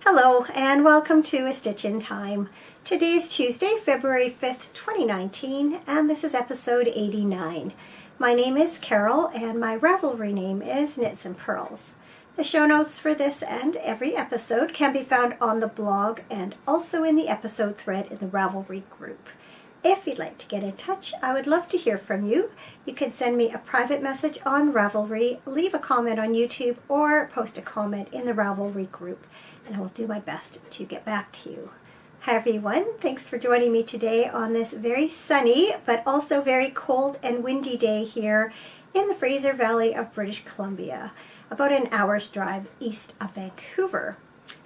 Hello and welcome to A Stitch in Time. Today is Tuesday, February 5th, 2019, and this is episode 89. My name is Carol and my Ravelry name is Knitsnpurls. The show notes for this and every episode can be found on the blog and also in the episode thread in the Ravelry group. If you'd like to get in touch, I would love to hear from you. You can send me a private message on Ravelry, leave a comment on YouTube, or post a comment in the Ravelry group, and I will do my best to get back to you. Hi everyone, thanks for joining me today on this very sunny but also very cold and windy day here in the Fraser Valley of British Columbia, about an hour's drive east of Vancouver.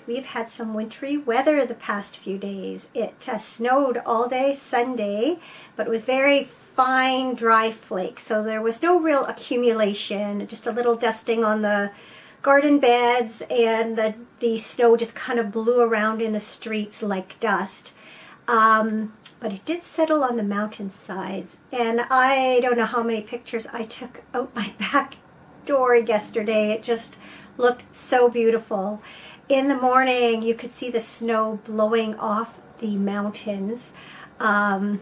We've had some wintry weather the past few days. It snowed all day Sunday, but it was very fine, dry flakes, so there was no real accumulation, just a little dusting on the garden beds, and the snow just kind of blew around in the streets like dust. But it did settle on the mountain sides, and I don't know how many pictures I took out my back door yesterday. It just looked so beautiful. In the morning, you could see the snow blowing off the mountains. And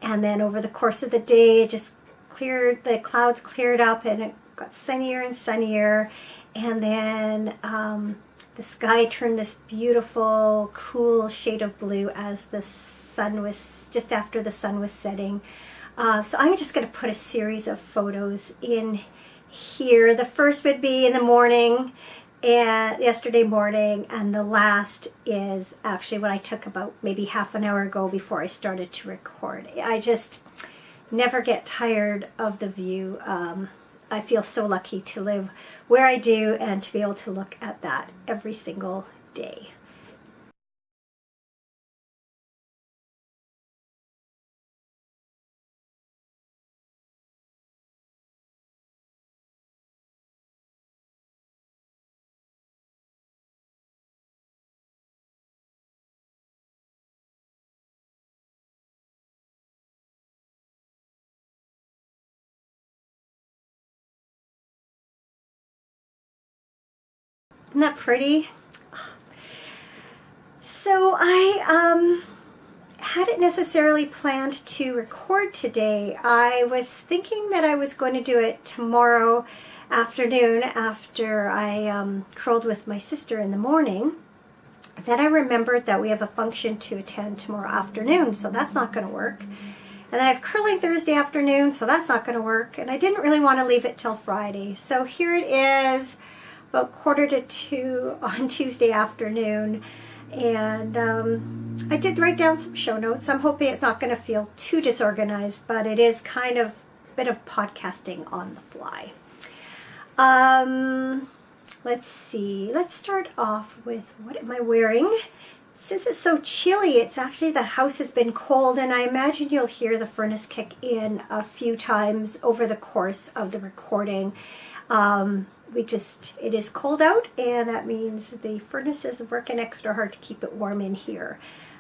then over the course of the day, it just cleared, the clouds cleared up and it got sunnier and sunnier. And then the sky turned this beautiful, cool shade of blue as the sun was, just after the sun was setting. So I'm just going to put a series of photos in here. The first would be in the morning, and yesterday morning, and the last is actually what I took about maybe half an hour ago before I started to record. I just never get tired of the view. I feel so lucky to live where I do and to be able to look at that every single day. Isn't that pretty? So I hadn't necessarily planned to record today. I was thinking that I was going to do it tomorrow afternoon after I curled with my sister in the morning. Then I remembered that we have a function to attend tomorrow afternoon, so that's not going to work. And then I have curling Thursday afternoon, so that's not going to work. And I didn't really want to leave it till Friday. So here it is, about 1:45 on Tuesday afternoon, and I did write down some show notes. I'm hoping it's not going to feel too disorganized, but it is kind of a bit of podcasting on the fly. Let's see, let's start off with what am I wearing? Since it's so chilly, it's actually, the house has been cold, and I imagine you'll hear the furnace kick in a few times over the course of the recording. It is cold out, and that means the furnace is working extra hard to keep it warm in here,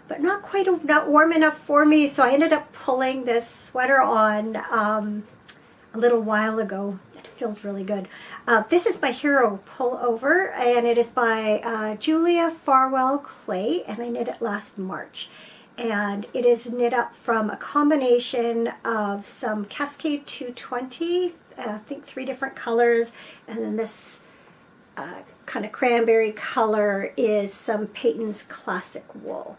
but not warm enough for me. So I ended up pulling this sweater on a little while ago. It feels really good. This is my Hero pullover, and it is by Julia Farwell Clay, and I knit it last March. And it is knit up from a combination of some Cascade 220, I think 3 different colors, and then this kind of cranberry color is some Peyton's Classic Wool.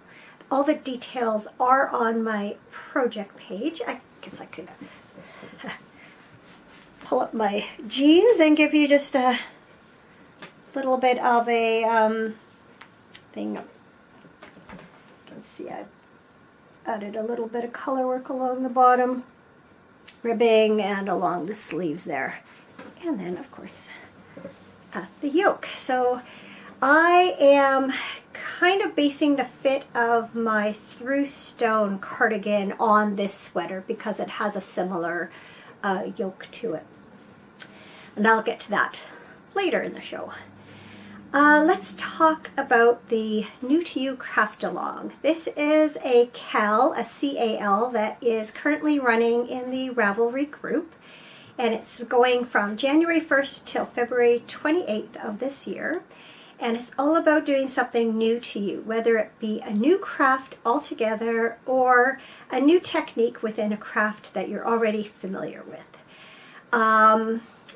All the details are on my project page. I guess I could pull up my jeans and give you just a little bit of a thing. You can see I've added a little bit of color work along the bottom, ribbing, and along the sleeves there. And then, of course, at the yoke. So I am kind of basing the fit of my Through Stone cardigan on this sweater because it has a similar yoke to it. And I'll get to that later in the show. Let's talk about the New to You Craft Along. This is a CAL, a C-A-L, that is currently running in the Ravelry group, and it's going from January 1st till February 28th of this year. And it's all about doing something new to you, whether it be a new craft altogether or a new technique within a craft that you're already familiar with.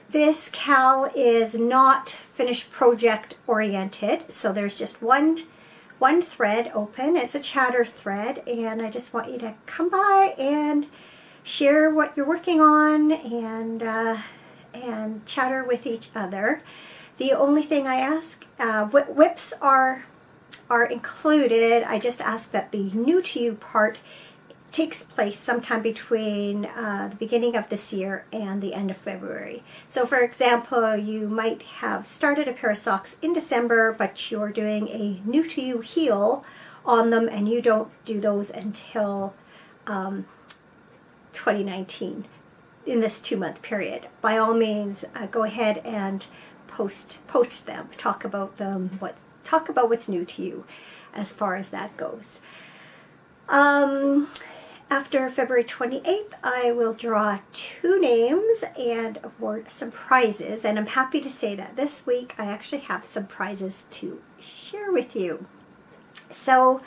This cal is not finished project oriented, so there's just one thread open. It's a chatter thread, and I just want you to come by and share what you're working on and chatter with each other. The only thing I ask, whips are included. I just ask that the new to you part takes place sometime between the beginning of this year and the end of February. So for example, you might have started a pair of socks in December, but you're doing a new to you heel on them, and you don't do those until 2019 in this 2-month period. By all means, go ahead and post them, talk about them, talk about what's new to you as far as that goes. After February 28th, I will draw 2 names and award some prizes, and I'm happy to say that this week I actually have some prizes to share with you. So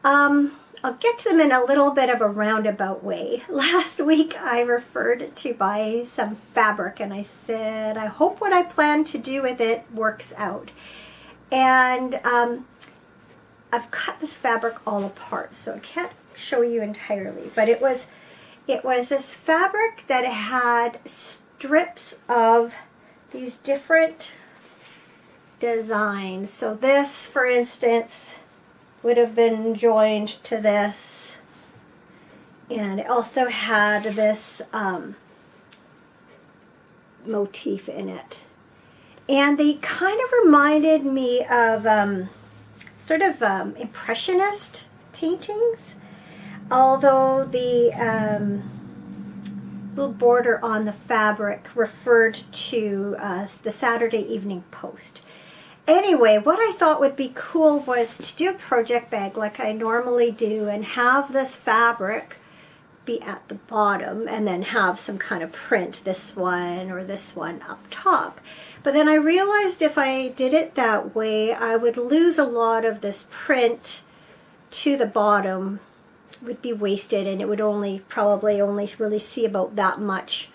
I'll get to them in a little bit of a roundabout way. Last week I referred to buy some fabric, and I said I hope what I plan to do with it works out. And I've cut this fabric all apart, so I can't show you entirely, but it was this fabric that had strips of these different designs. So this, for instance, would have been joined to this, and it also had this motif in it, and they kind of reminded me of sort of impressionist paintings, although the little border on the fabric referred to the Saturday Evening Post. Anyway, what I thought would be cool was to do a project bag like I normally do and have this fabric be at the bottom and then have some kind of print, this one or this one up top. But then I realized if I did it that way, I would lose a lot of this print to the bottom, would be wasted, and it would probably only really see about that much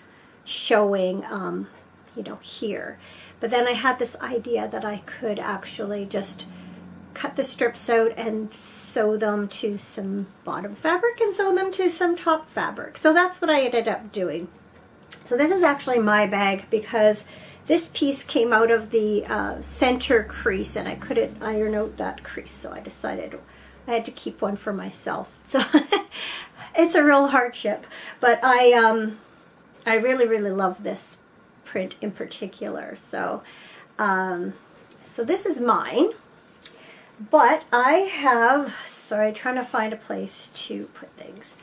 showing, here. But then I had this idea that I could actually just cut the strips out and sew them to some bottom fabric and sew them to some top fabric. So that's what I ended up doing. So this is actually my bag because this piece came out of the center crease, and I couldn't iron out that crease, so I decided I had to keep one for myself. So it's a real hardship, but I really, really love this print in particular. So so this is mine, but I have, trying to find a place to put things.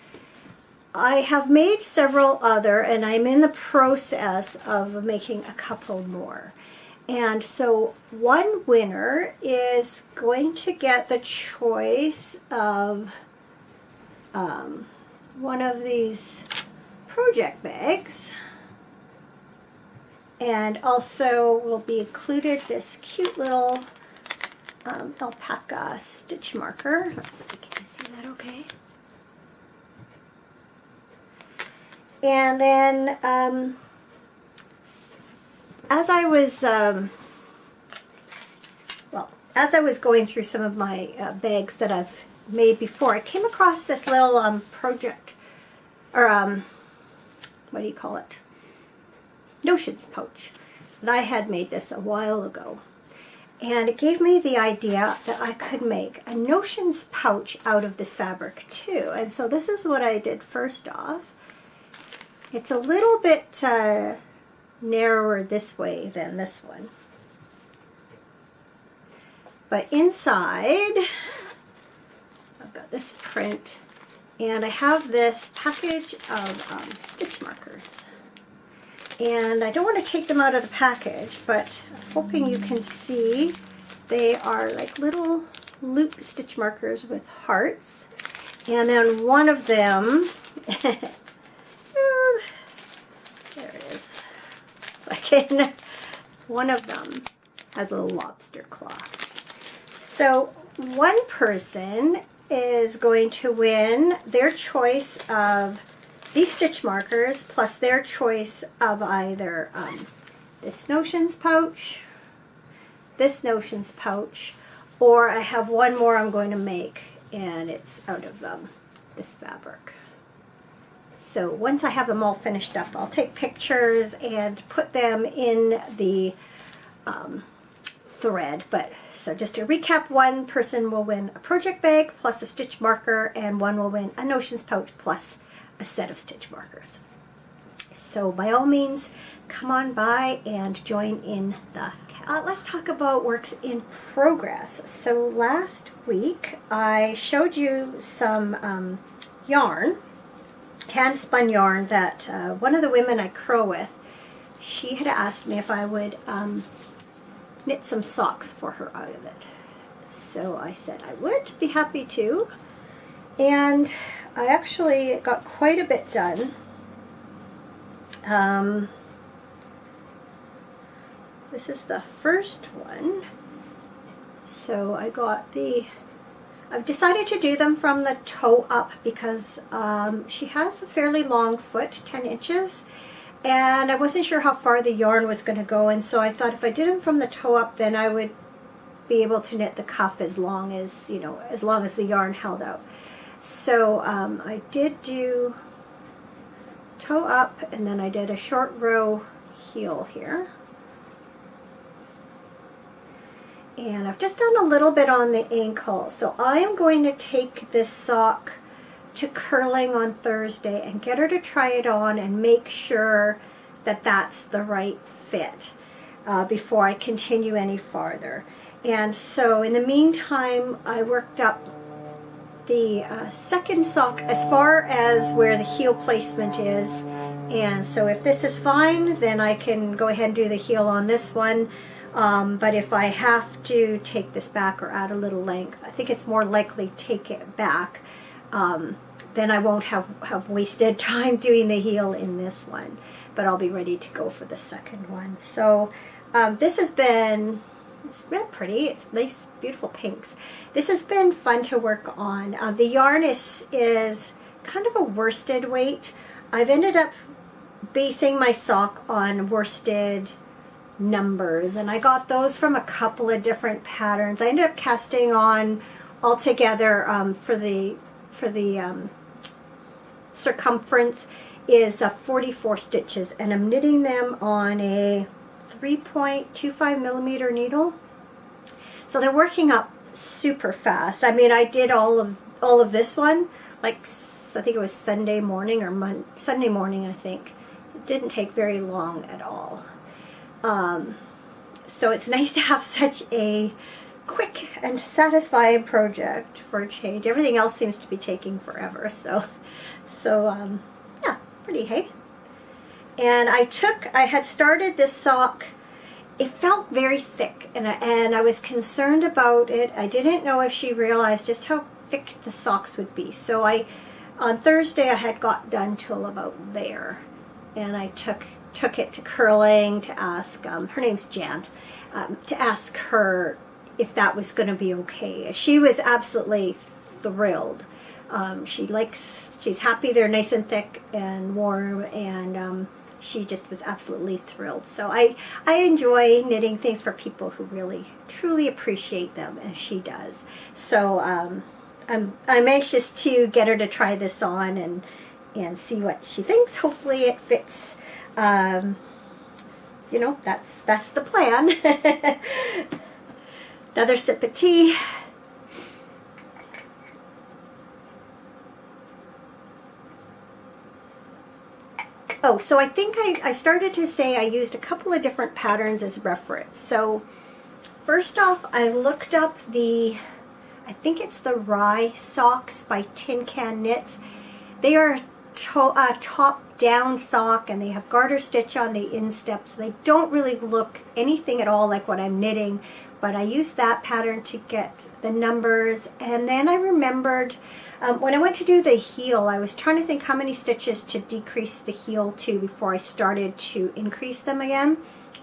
I have made several other, and I'm in the process of making a couple more. And so one winner is going to get the choice of one of these project bags. And also will be included this cute little alpaca stitch marker. Let's see, can you see that okay? And then as I was going through some of my bags that I've made before, I came across this little project, or what do you call it? Notions pouch. And I had made this a while ago. And it gave me the idea that I could make a notions pouch out of this fabric too. And so this is what I did first off. It's a little bit narrower this way than this one. But inside, I've got this print, and I have this package of stitch markers. And I don't want to take them out of the package, but I'm hoping you can see they are like little loop stitch markers with hearts. And then one of them, there it is. One of them Has a little lobster claw. So one person is going to win their choice of these stitch markers plus their choice of either this notions pouch, this notions pouch, or I have one more I'm going to make, and it's out of this fabric. So once I have them all finished up, I'll take pictures and put them in the thread. But so just to recap, one person will win a project bag plus a stitch marker, and one will win a notions pouch plus a set of stitch markers. So by all means, come on by and join in the let's talk about works in progress. So last week I showed you some yarn, hand spun yarn, that one of the women I curl with, she had asked me if I would knit some socks for her out of it. So I said I would be happy to, and I actually got quite a bit done. This is the first one. So I got I've decided to do them from the toe up because she has a fairly long foot, 10 inches, and I wasn't sure how far the yarn was going to go, and so I thought if I did them from the toe up, then I would be able to knit the cuff as long as, as long as the yarn held out. So I did do toe up, and then I did a short row heel here. And I've just done a little bit on the ankle. So I am going to take this sock to curling on Thursday and get her to try it on and make sure that that's the right fit before I continue any farther. And so in the meantime, I worked up the second sock as far as where the heel placement is. And so if this is fine, then I can go ahead and do the heel on this one. But if I have to take this back or add a little length, I think it's more likely take it back, then I won't have wasted time doing the heel in this one, but I'll be ready to go for the second one. So this has been, it's been pretty, it's nice, beautiful pinks. This has been fun to work on. The yarn is kind of a worsted weight. I've ended up basing my sock on worsted numbers, and I got those from a couple of different patterns. I ended up casting on altogether for the circumference is 44 stitches, and I'm knitting them on a 3.25 millimeter needle. So they're working up super fast. I mean, I did all of this one, like I think it was Sunday morning or Sunday morning, I think. It didn't take very long at all. So it's nice to have such a quick and satisfying project for a change. Everything else seems to be taking forever. So yeah, pretty, hey? And I had started this sock. It felt very thick, and I was concerned about it. I didn't know if she realized just how thick the socks would be. So on Thursday I had got done till about there, and I took it to curling to ask, her name's Jan, to ask her if that was going to be okay. She was absolutely thrilled. She's happy they're nice and thick and warm, and she just was absolutely thrilled. So I enjoy knitting things for people who really truly appreciate them, as she does. So I'm anxious to get her to try this on and see what she thinks. Hopefully it fits. That's the plan. Another sip of tea. Oh, so I think I started to say I used a couple of different patterns as reference. So first off, I looked up I think it's the Rye socks by Tin Can Knits. They are top down sock, and they have garter stitch on the instep, so they don't really look anything at all like what I'm knitting, but I used that pattern to get the numbers. And then I remembered when I went to do the heel, I was trying to think how many stitches to decrease the heel to before I started to increase them again,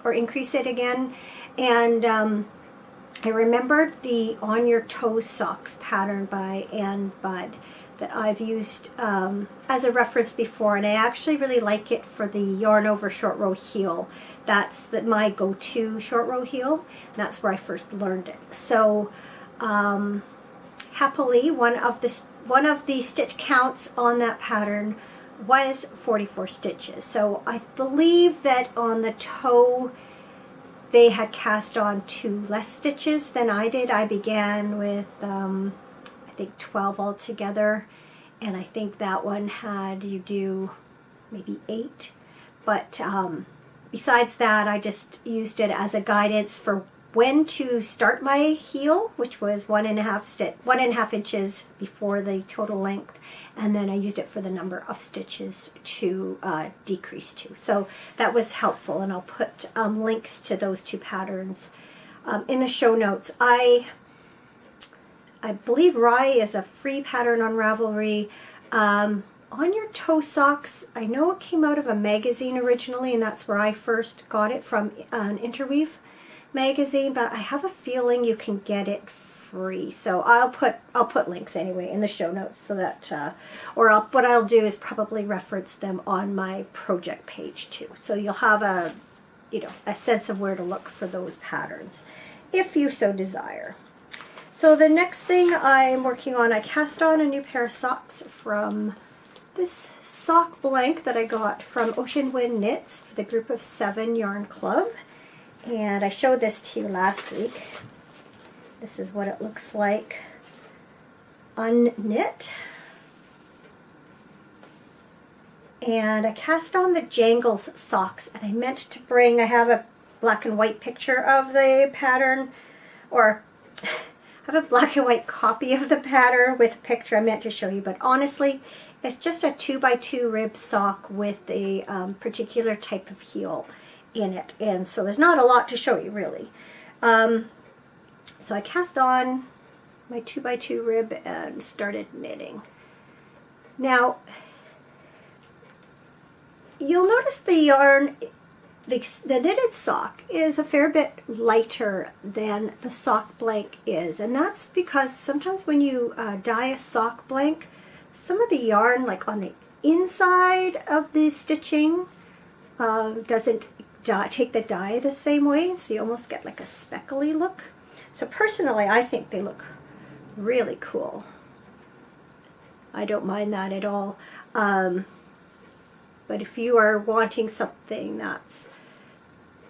or increase it again. And I remembered the On Your Toes Socks pattern by Ann Budd that I've used as a reference before, and I actually really like it for the yarn over short row heel. That's my go-to short row heel, and that's where I first learned it. So happily, one of the stitch counts on that pattern was 44 stitches. So I believe that on the toe they had cast on 2 less stitches than I did. I began with I think 12 altogether, and I think that one had you do maybe 8. But besides that, I just used it as a guidance for when to start my heel, which was 1.5 inches before the total length, and then I used it for the number of stitches to decrease to. So that was helpful, and I'll put links to those 2 patterns in the show notes. I believe Rye is a free pattern on Ravelry. On Your Toe Socks, I know it came out of a magazine originally, and that's where I first got it from, an Interweave magazine, but I have a feeling you can get it free. So I'll put links anyway in the show notes, so that what I'll do is probably reference them on my project page too. So you'll have a sense of where to look for those patterns if you so desire. So the next thing I'm working on, I cast on a new pair of socks from this sock blank that I got from Ocean Wind Knits for the Group of 7 Yarn Club. And I showed this to you last week. This is what it looks like unknit. And I cast on the Jangles socks, and I meant to bring, I have a black and white picture of the pattern, or I have a black and white copy of the pattern with a picture I meant to show you, but honestly, it's just a 2x2 rib sock with a particular type of heel in it, and so there's not a lot to show you really. So I cast on my 2x2 rib and started knitting. Now, you'll notice the yarn, the knitted sock is a fair bit lighter than the sock blank is, and that's because sometimes when you dye a sock blank, some of the yarn, like on the inside of the stitching, doesn't take the dye the same way, so you almost get like a speckly look. So personally, I think they look really cool. I don't mind that at all. But if you are wanting something that's,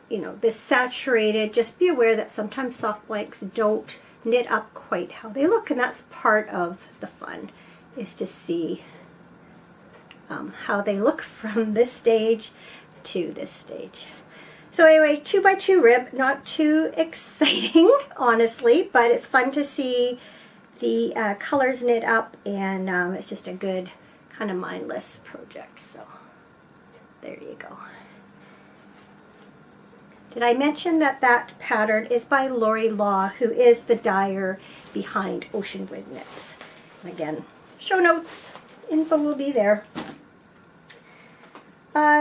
this saturated, just be aware that sometimes sock blanks don't knit up quite how they look, and that's part of the fun, is to see how they look from this stage to this stage. So anyway, 2x2 rib, not too exciting, honestly, but it's fun to see the colors knit up, and it's just a good kind of mindless project. So there you go. Did I mention that that pattern is by Lori Law, who is the dyer behind Ocean Wind Knits? And again, show notes, info will be there.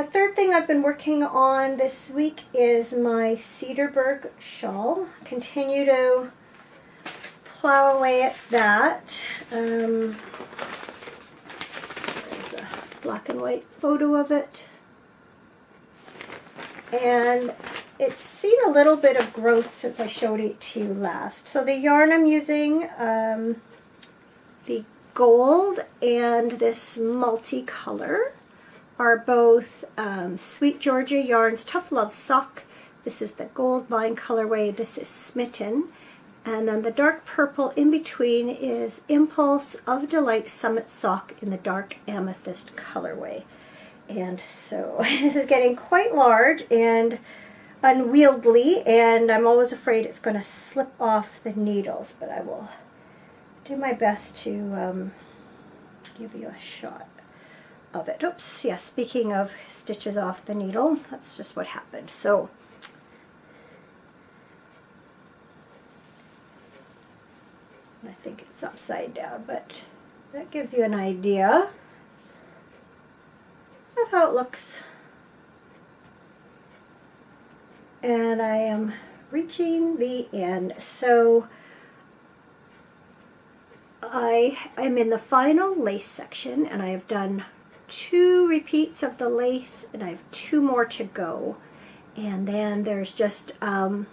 Third thing I've been working on this week is my Cedarburg shawl. Continue to plow away at that. There's a black and white photo of it. And it's seen a little bit of growth since I showed it to you last. So the yarn I'm using, the gold and this multicolor, are both Sweet Georgia Yarns Tough Love Sock. This is the gold line colorway. This is Smitten. And then the dark purple in between is Impulse of Delight Summit Sock in the dark amethyst colorway. And so this is getting quite large and unwieldy, and I'm always afraid it's going to slip off the needles, but I will do my best to give you a shot of it. Oops, yeah, speaking of stitches off the needle, that's just what happened. So I think it's upside down, but that gives you an idea of how it looks. And I am reaching the end. So I'm in the final lace section, and I have done 2 repeats of the lace, and I have 2 more to go. And then there's just a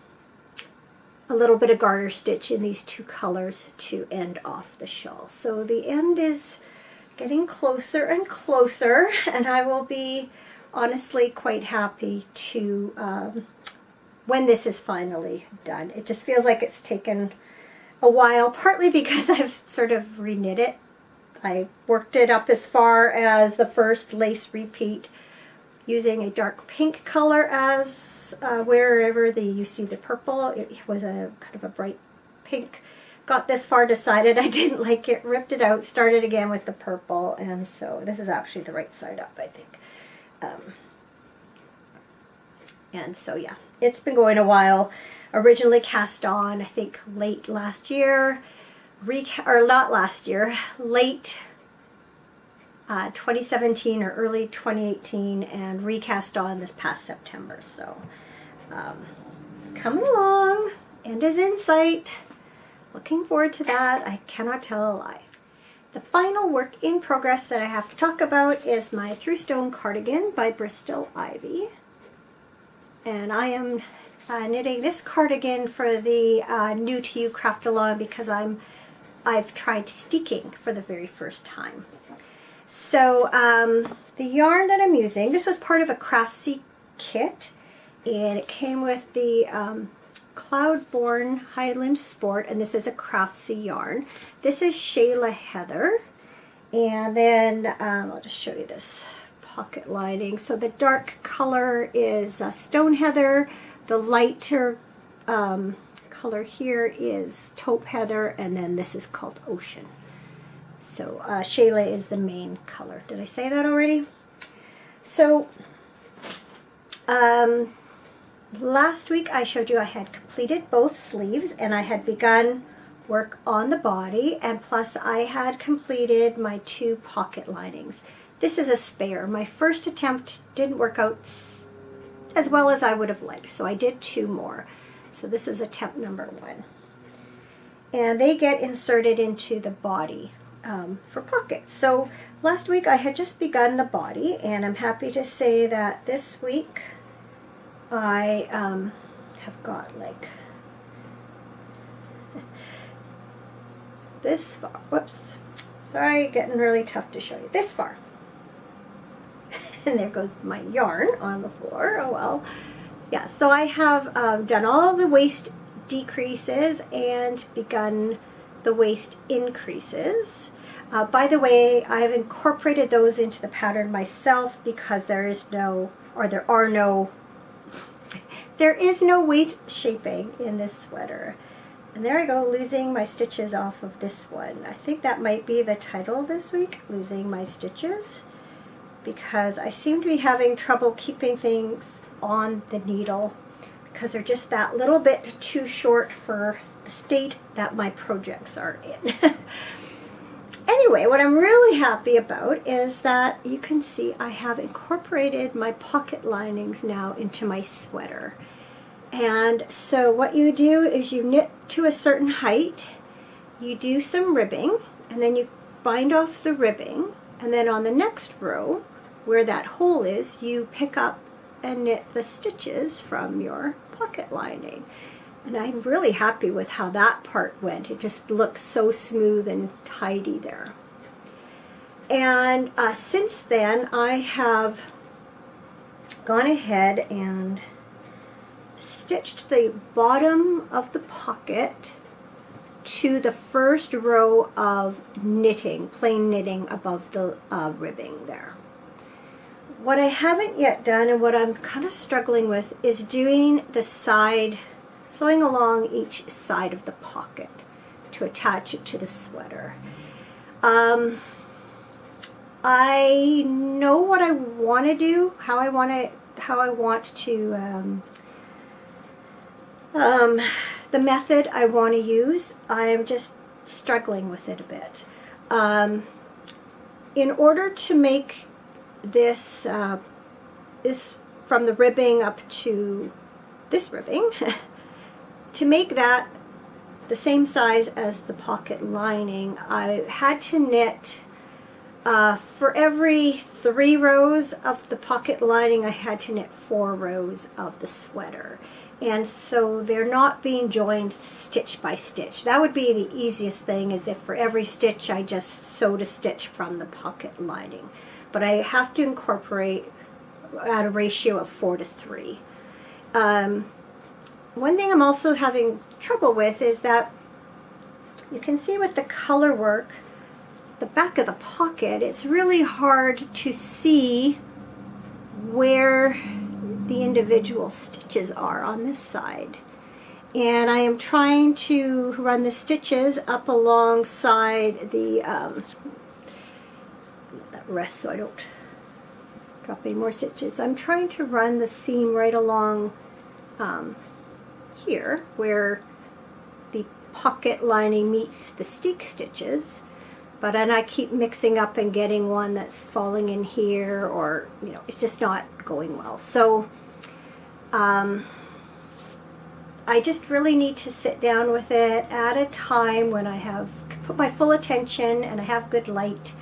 little bit of garter stitch in these 2 colors to end off the shawl. So the end is getting closer and closer, and I will be honestly quite happy to when this is finally done. It just feels like it's taken a while, partly because I've sort of reknit it. I worked it up as far as the first lace repeat using a dark pink color as wherever you see the purple. It was a kind of a bright pink. Got this far, decided I didn't like it, ripped it out, started again with the purple, and so this is actually the right side up, I think. And so yeah, it's been going a while. Originally cast on, I think, late last year, or not last year, late 2017 or early 2018, and recast on this past September. So coming along, end is in sight. Looking forward to that. I cannot tell a lie. The final work in progress that I have to talk about is my Through Stone cardigan by Bristol Ivy. And I am knitting this cardigan for the new to you craft along because I've tried steeking for the very first time. So the yarn that I'm using, this was part of a Craftsy kit, and it came with the Cloudborn Highland Sport, and this is a Craftsy yarn. This is Shayla Heather, and then I'll just show you this pocket lining. So the dark color is Stone Heather, the lighter color here is Taupe Heather, and then this is called Ocean. So Shayla is the main color. Did I say that already? So last week I showed you I had completed both sleeves, and I had begun work on the body, and plus I had completed my 2 pocket linings. This is a spare. My first attempt didn't work out as well as I would have liked, so I did 2 more. So this is attempt number 1. And they get inserted into the body for pockets. So last week I had just begun the body, and I'm happy to say that this week I have got like this far. Whoops. Sorry, getting really tough to show you. This far. And there goes my yarn on the floor. Oh well. Yeah, so I have done all the waist decreases and begun the waist increases. By the way, I've incorporated those into the pattern myself because there is no weight shaping in this sweater. And there I go, losing my stitches off of this one. I think that might be the title this week, Losing My Stitches, because I seem to be having trouble keeping things on the needle because they're just that little bit too short for the state that my projects are in. Anyway, what I'm really happy about is that you can see I have incorporated my pocket linings now into my sweater. And so what you do is you knit to a certain height, you do some ribbing, and then you bind off the ribbing, and then on the next row where that hole is, you pick up and knit the stitches from your pocket lining. And I'm really happy with how that part went. It just looks so smooth and tidy there. And since then, I have gone ahead and stitched the bottom of the pocket to the first row of knitting, plain knitting above the ribbing there. What I haven't yet done, and what I'm kind of struggling with, is doing the side, sewing along each side of the pocket to attach it to the sweater. I know what I want to do, how I want to, the method I want to use. I'm just struggling with it a bit. In order to make this, this from the ribbing up to this ribbing, to make that the same size as the pocket lining, I had to knit for every 3 rows of the pocket lining, I had to knit 4 rows of the sweater. And so they're not being joined stitch by stitch. That would be the easiest thing, is if for every stitch I just sewed a stitch from the pocket lining. But I have to incorporate at a ratio of 4 to 3. One thing I'm also having trouble with is that you can see with the color work, the back of the pocket, it's really hard to see where the individual stitches are on this side. And I am trying to run the stitches up alongside the, that rest so I don't drop any more stitches. I'm trying to run the seam right along here where the pocket lining meets the steek stitches, but then I keep mixing up and getting one that's falling in here, or it's just not going well. So I just really need to sit down with it at a time when I have put my full attention and I have good light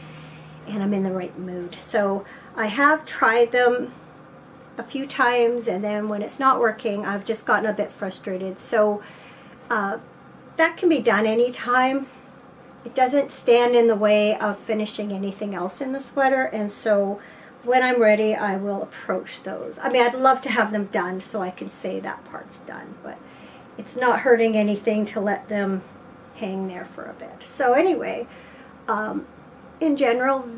and I'm in the right mood. So I have tried them a few times, and then when it's not working, I've just gotten a bit frustrated. So that can be done anytime. It doesn't stand in the way of finishing anything else in the sweater, and so when I'm ready, I will approach those. I mean, I'd love to have them done so I can say that part's done, but it's not hurting anything to let them hang there for a bit. So anyway, in general,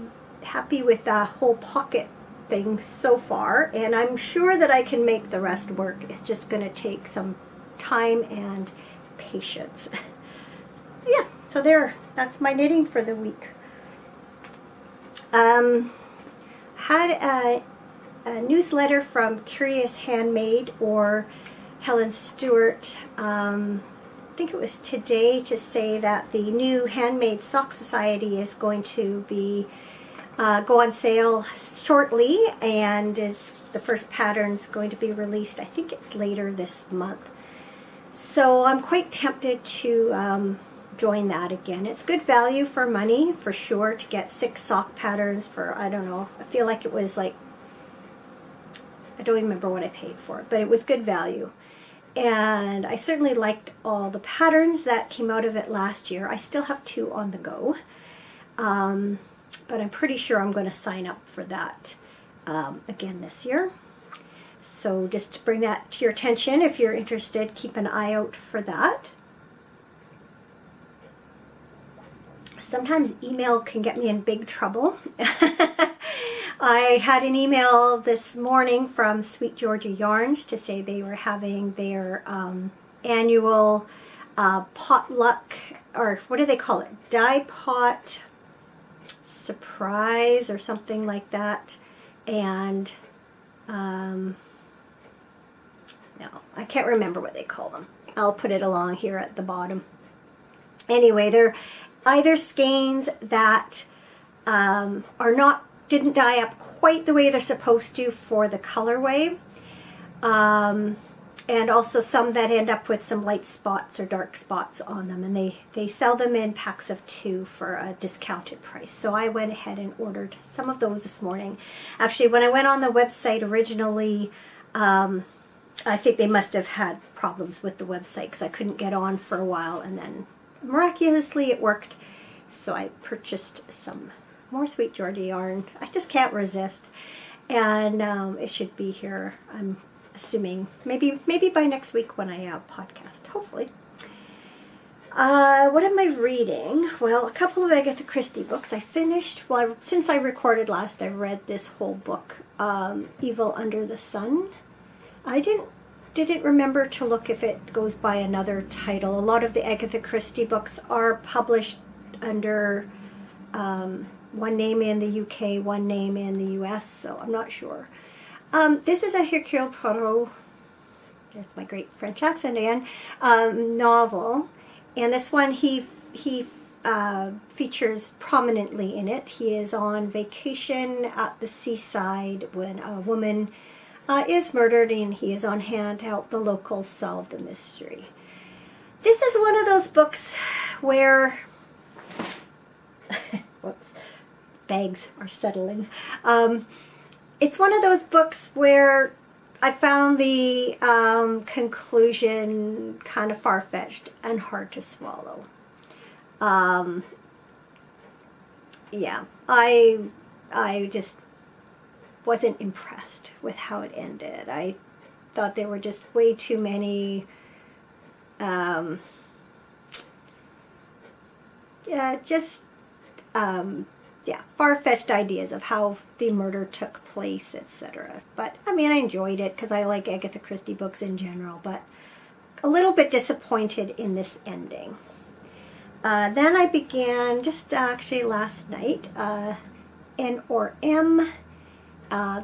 happy with the whole pocket thing so far, and I'm sure that I can make the rest work. It's just going to take some time and patience. Yeah, so that's my knitting for the week. Had a newsletter from Curious Handmade, or Helen Stewart, I think it was today, to say that the new Handmade Sock Society is going to be go on sale shortly, and is the first pattern's going to be released. I think it's later this month. So I'm quite tempted to join that again. It's good value for money for sure, to get 6 sock patterns for, I don't know, I feel like it was like, I don't remember what I paid for it, but it was good value. And I certainly liked all the patterns that came out of it last year. I still have 2 on the go. But I'm pretty sure I'm going to sign up for that again this year. So just to bring that to your attention, if you're interested, keep an eye out for that. Sometimes email can get me in big trouble. I had an email this morning from Sweet Georgia Yarns to say they were having their annual potluck, or what do they call it? Dye pot surprise or something like that. And no, I can't remember what they call them. I'll put it along here at the bottom. Anyway, they're either skeins that didn't dye up quite the way they're supposed to for the colorway, and also some that end up with some light spots or dark spots on them, and they sell them in packs of 2 for a discounted price. So I went ahead and ordered some of those this morning. Actually, when I went on the website originally, I think they must have had problems with the website because I couldn't get on for a while, and then miraculously it worked. So I purchased some more Sweet Georgia yarn. I just can't resist, and it should be here, I'm assuming, maybe by next week when I podcast, hopefully. What am I reading? Well, a couple of Agatha Christie books I finished. Well, since I recorded last, I've read this whole book, Evil Under the Sun. I didn't remember to look if it goes by another title. A lot of the Agatha Christie books are published under one name in the UK, one name in the US, so I'm not sure. This is a Hercule Poirot, that's my great French accent again, novel. And this one, he features prominently in it. He is on vacation at the seaside when a woman is murdered, and he is on hand to help the locals solve the mystery. This is one of those books where whoops, bags are settling. It's one of those books where I found the conclusion kind of far-fetched and hard to swallow. Yeah, I just wasn't impressed with how it ended. I thought there were just way too many far-fetched ideas of how the murder took place, etc. But I mean, I enjoyed it because I like Agatha Christie books in general, but a little bit disappointed in this ending. Then I began, just actually last night, N or M.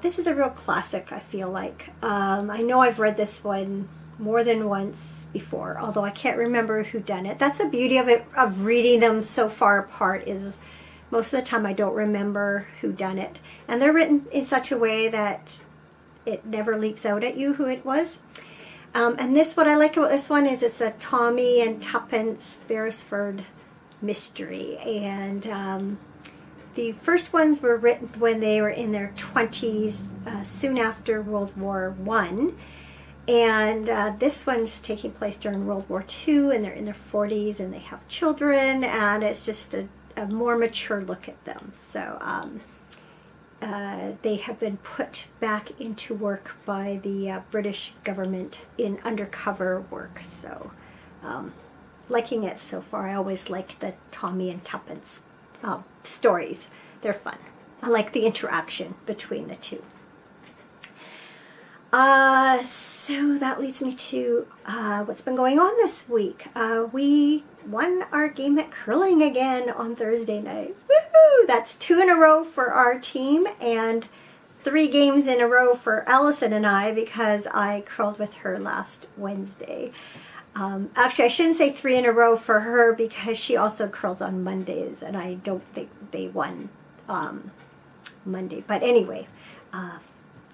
This is a real classic, I feel like. I know I've read this one more than once before, although I can't remember who done it. That's the beauty of it, of reading them so far apart, is most of the time I don't remember who done it. And they're written in such a way that it never leaps out at you who it was. And this, what I like about this one is it's a Tommy and Tuppence Beresford mystery. And the first ones were written when they were in their 20s, soon after World War I. And this one's taking place during World War II, and they're in their 40s, and they have children, and it's just a more mature look at them. So they have been put back into work by the British government in undercover work. So liking it so far. I always like the Tommy and Tuppence stories. They're fun. I like the interaction between the two. So that leads me to what's been going on this week. We won our game at curling again on Thursday night. Woohoo! That's 2 in a row for our team and 3 games in a row for Allison and I, because I curled with her last Wednesday. Actually, I shouldn't say 3 in a row for her, because she also curls on Mondays, and I don't think they won Monday. But anyway,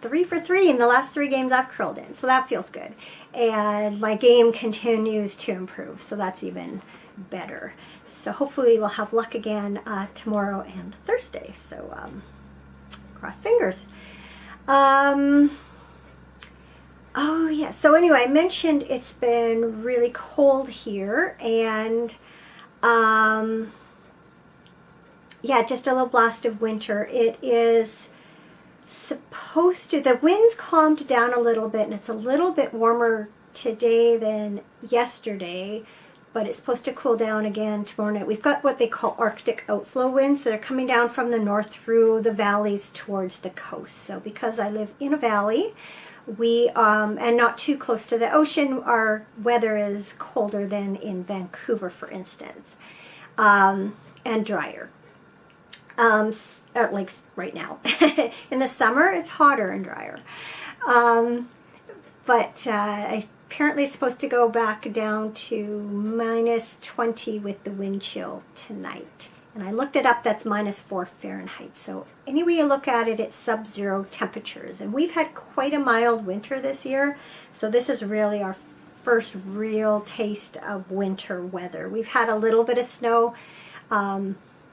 3 for 3 in the last 3 games I've curled in, so that feels good. And my game continues to improve, so that's even better. So hopefully we'll have luck again tomorrow and Thursday. So cross fingers. Oh yeah, so anyway, I mentioned it's been really cold here, and yeah, just a little blast of winter. It is supposed to, the winds calmed down a little bit, and it's a little bit warmer today than yesterday, but it's supposed to cool down again tomorrow night. We've got what they call Arctic outflow winds, so they're coming down from the north through the valleys towards the coast. So because I live in a valley, we and not too close to the ocean, our weather is colder than in Vancouver, for instance, and drier. Like right now. In the summer, it's hotter and drier. But apparently it's supposed to go back down to -20 with the wind chill tonight. And I looked it up, that's -4 Fahrenheit. So any way you look at it, it's sub-zero temperatures. And we've had quite a mild winter this year. So this is really our first real taste of winter weather. We've had a little bit of snow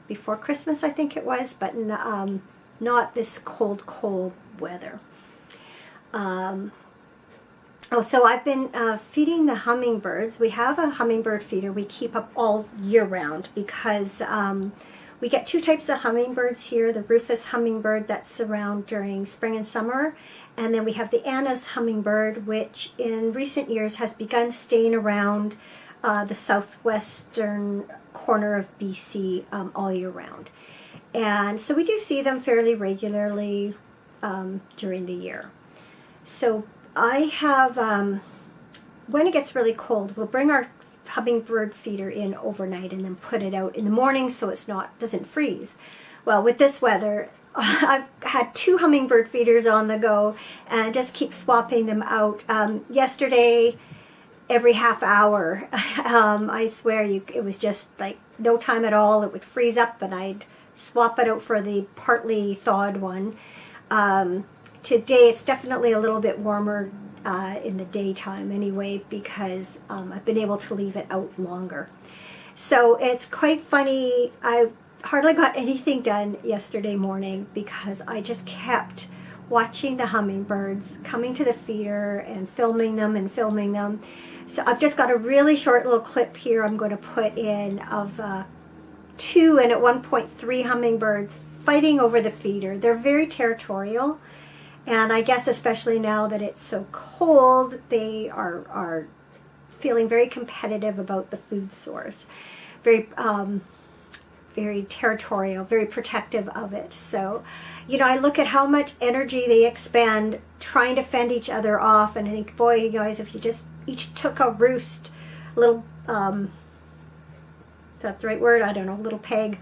before Christmas, I think it was, but not this cold weather. So I've been feeding the hummingbirds. We have a hummingbird feeder we keep up all year round, because we get 2 types of hummingbirds here. The rufous hummingbird that's around during spring and summer, and then we have the Anna's hummingbird, which in recent years has begun staying around the southwestern corner of BC all year round. And so we do see them fairly regularly during the year. So I have, when it gets really cold, we'll bring our hummingbird feeder in overnight and then put it out in the morning so it's not, doesn't freeze. well, with this weather, I've had 2 hummingbird feeders on the go and just keep swapping them out. Yesterday, every half hour, I swear it was just like no time at all. It would freeze up and I'd swap it out for the partly thawed one. Today it's definitely a little bit warmer in the daytime anyway, because I've been able to leave it out longer. So it's quite funny. I hardly got anything done yesterday morning because I just kept watching the hummingbirds coming to the feeder and filming them. So I've just got a really short little clip here I'm going to put in of 2 and at one point 3 hummingbirds fighting over the feeder. They're very territorial, and I guess especially now that it's so cold, they are feeling very competitive about the food source. Very territorial, very protective of it. So, I look at how much energy they expend trying to fend each other off, and I think, boy, you guys, if you just each took a roost, a little, is that the right word? I don't know, a little peg,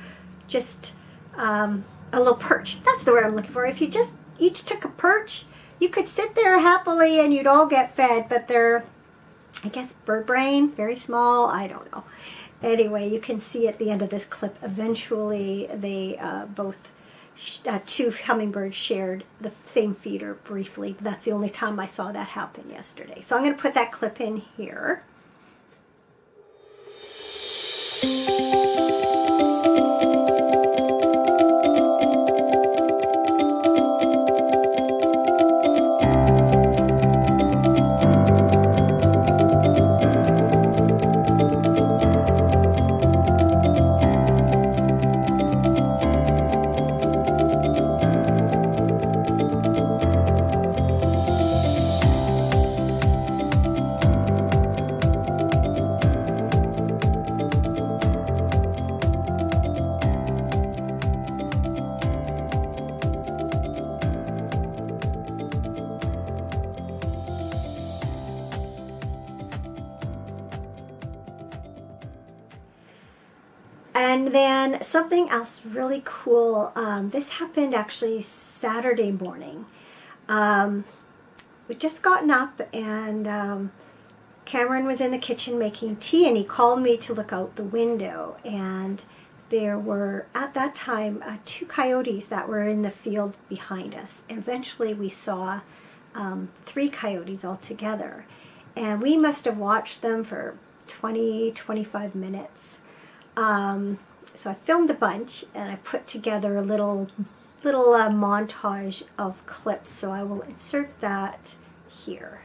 just a little perch. That's the word I'm looking for. If you just each took a perch, you could sit there happily and you'd all get fed, but they're, I guess, bird brain, very small, I don't know. Anyway, you can see at the end of this clip, eventually they both, 2 hummingbirds shared the same feeder briefly. That's the only time I saw that happen yesterday. So I'm going to put that clip in here. And then something else really cool. This happened actually Saturday morning. We'd just gotten up and Cameron was in the kitchen making tea, and he called me to look out the window. And there were, at that time, 2 coyotes that were in the field behind us. Eventually we saw 3 coyotes altogether. And we must have watched them for 20-25 minutes. So I filmed a bunch and I put together a little montage of clips, so I will insert that here.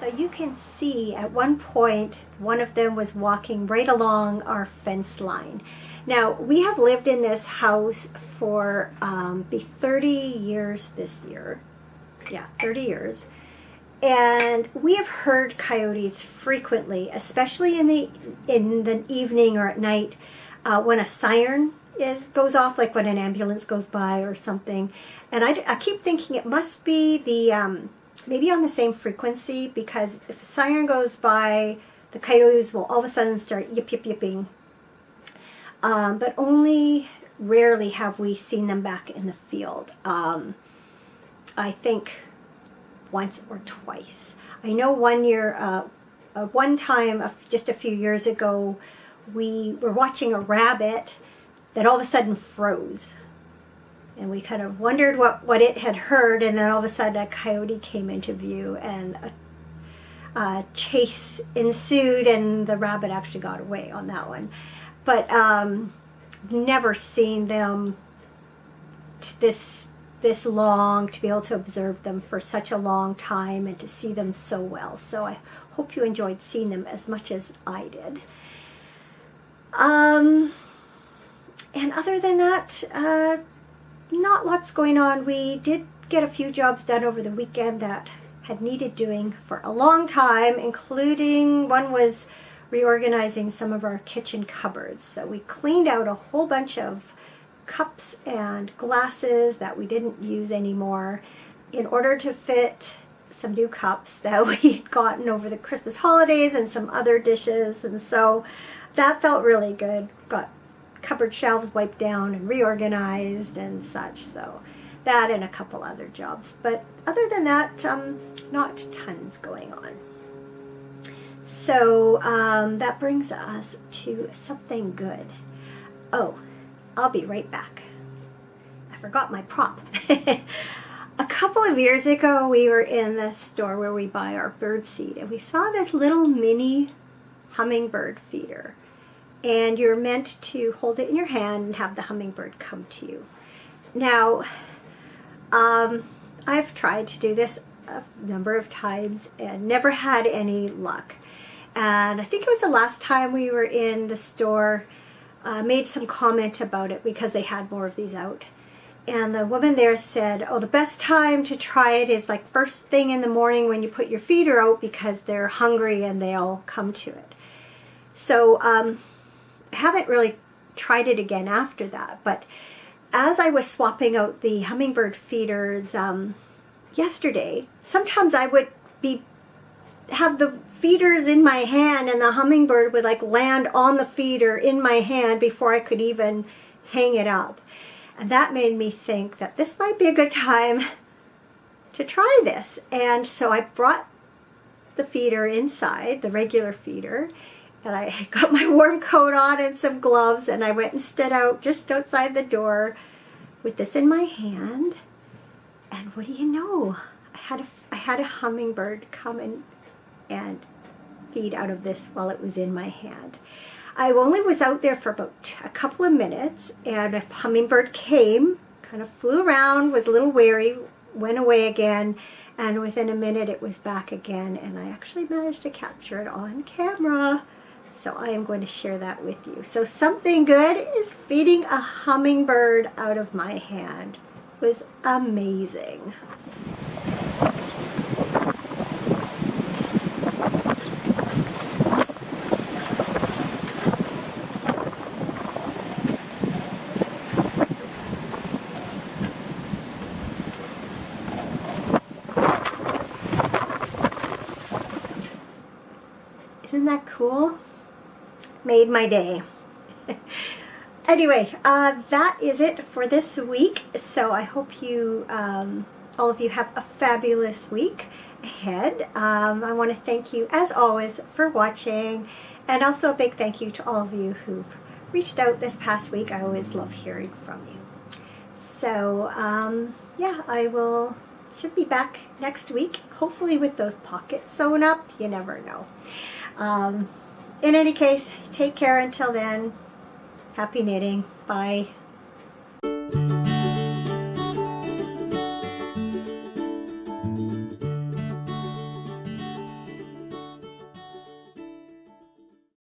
So you can see at one point, one of them was walking right along our fence line. Now, we have lived in this house for be 30 years this year. Yeah, 30 years. And we have heard coyotes frequently, especially in the evening or at night when a siren goes off, like when an ambulance goes by or something. And I keep thinking it must be the maybe on the same frequency, because if a siren goes by, the coyotes will all of a sudden start yip yip yipping. But only rarely have we seen them back in the field. I think once or twice. I know one year, one time, just a few years ago, we were watching a rabbit that all of a sudden froze. And we kind of wondered what it had heard, and then all of a sudden a coyote came into view, and a chase ensued, and the rabbit actually got away on that one. But never seen them this long, to be able to observe them for such a long time and to see them so well. So I hope you enjoyed seeing them as much as I did. And other than that, not lots going on. We did get a few jobs done over the weekend that had needed doing for a long time, including one was reorganizing some of our kitchen cupboards. So we cleaned out a whole bunch of cups and glasses that we didn't use anymore in order to fit some new cups that we had gotten over the Christmas holidays and some other dishes. And so that felt really good. Got cupboard shelves wiped down and reorganized and such. So that and a couple other jobs. But other than that, not tons going on. So that brings us to something good. Oh, I'll be right back. I forgot my prop. A couple of years ago, we were in the store where we buy our bird seed, and we saw this little mini hummingbird feeder. And you're meant to hold it in your hand and have the hummingbird come to you. Now, I've tried to do this a number of times and never had any luck. And I think it was the last time we were in the store, made some comment about it because they had more of these out. And the woman there said, oh, the best time to try it is like first thing in the morning when you put your feeder out, because they're hungry and they'll come to it. So I haven't really tried it again after that. But as I was swapping out the hummingbird feeders yesterday, sometimes I would have the feeders in my hand and the hummingbird would like land on the feeder in my hand before I could even hang it up. And that made me think that this might be a good time to try this. And so I brought the feeder inside, the regular feeder, and I got my warm coat on and some gloves, and I went and stood out just outside the door with this in my hand. And what do you know? I had a hummingbird come and feed out of this while it was in my hand. I only was out there for about a couple of minutes, and a hummingbird came, kind of flew around, was a little wary, went away again, and within a minute it was back again, and I actually managed to capture it on camera. So I am going to share that with you. So something good is feeding a hummingbird out of my hand. It was amazing. Isn't that cool? Made my day. Anyway, that is it for this week. So I hope you, all of you, have a fabulous week ahead. I want to thank you, as always, for watching, and also a big thank you to all of you who've reached out this past week. I always love hearing from you. So, yeah, should be back next week, hopefully with those pockets sewn up. You never know. In any case, take care until then. Happy knitting. Bye.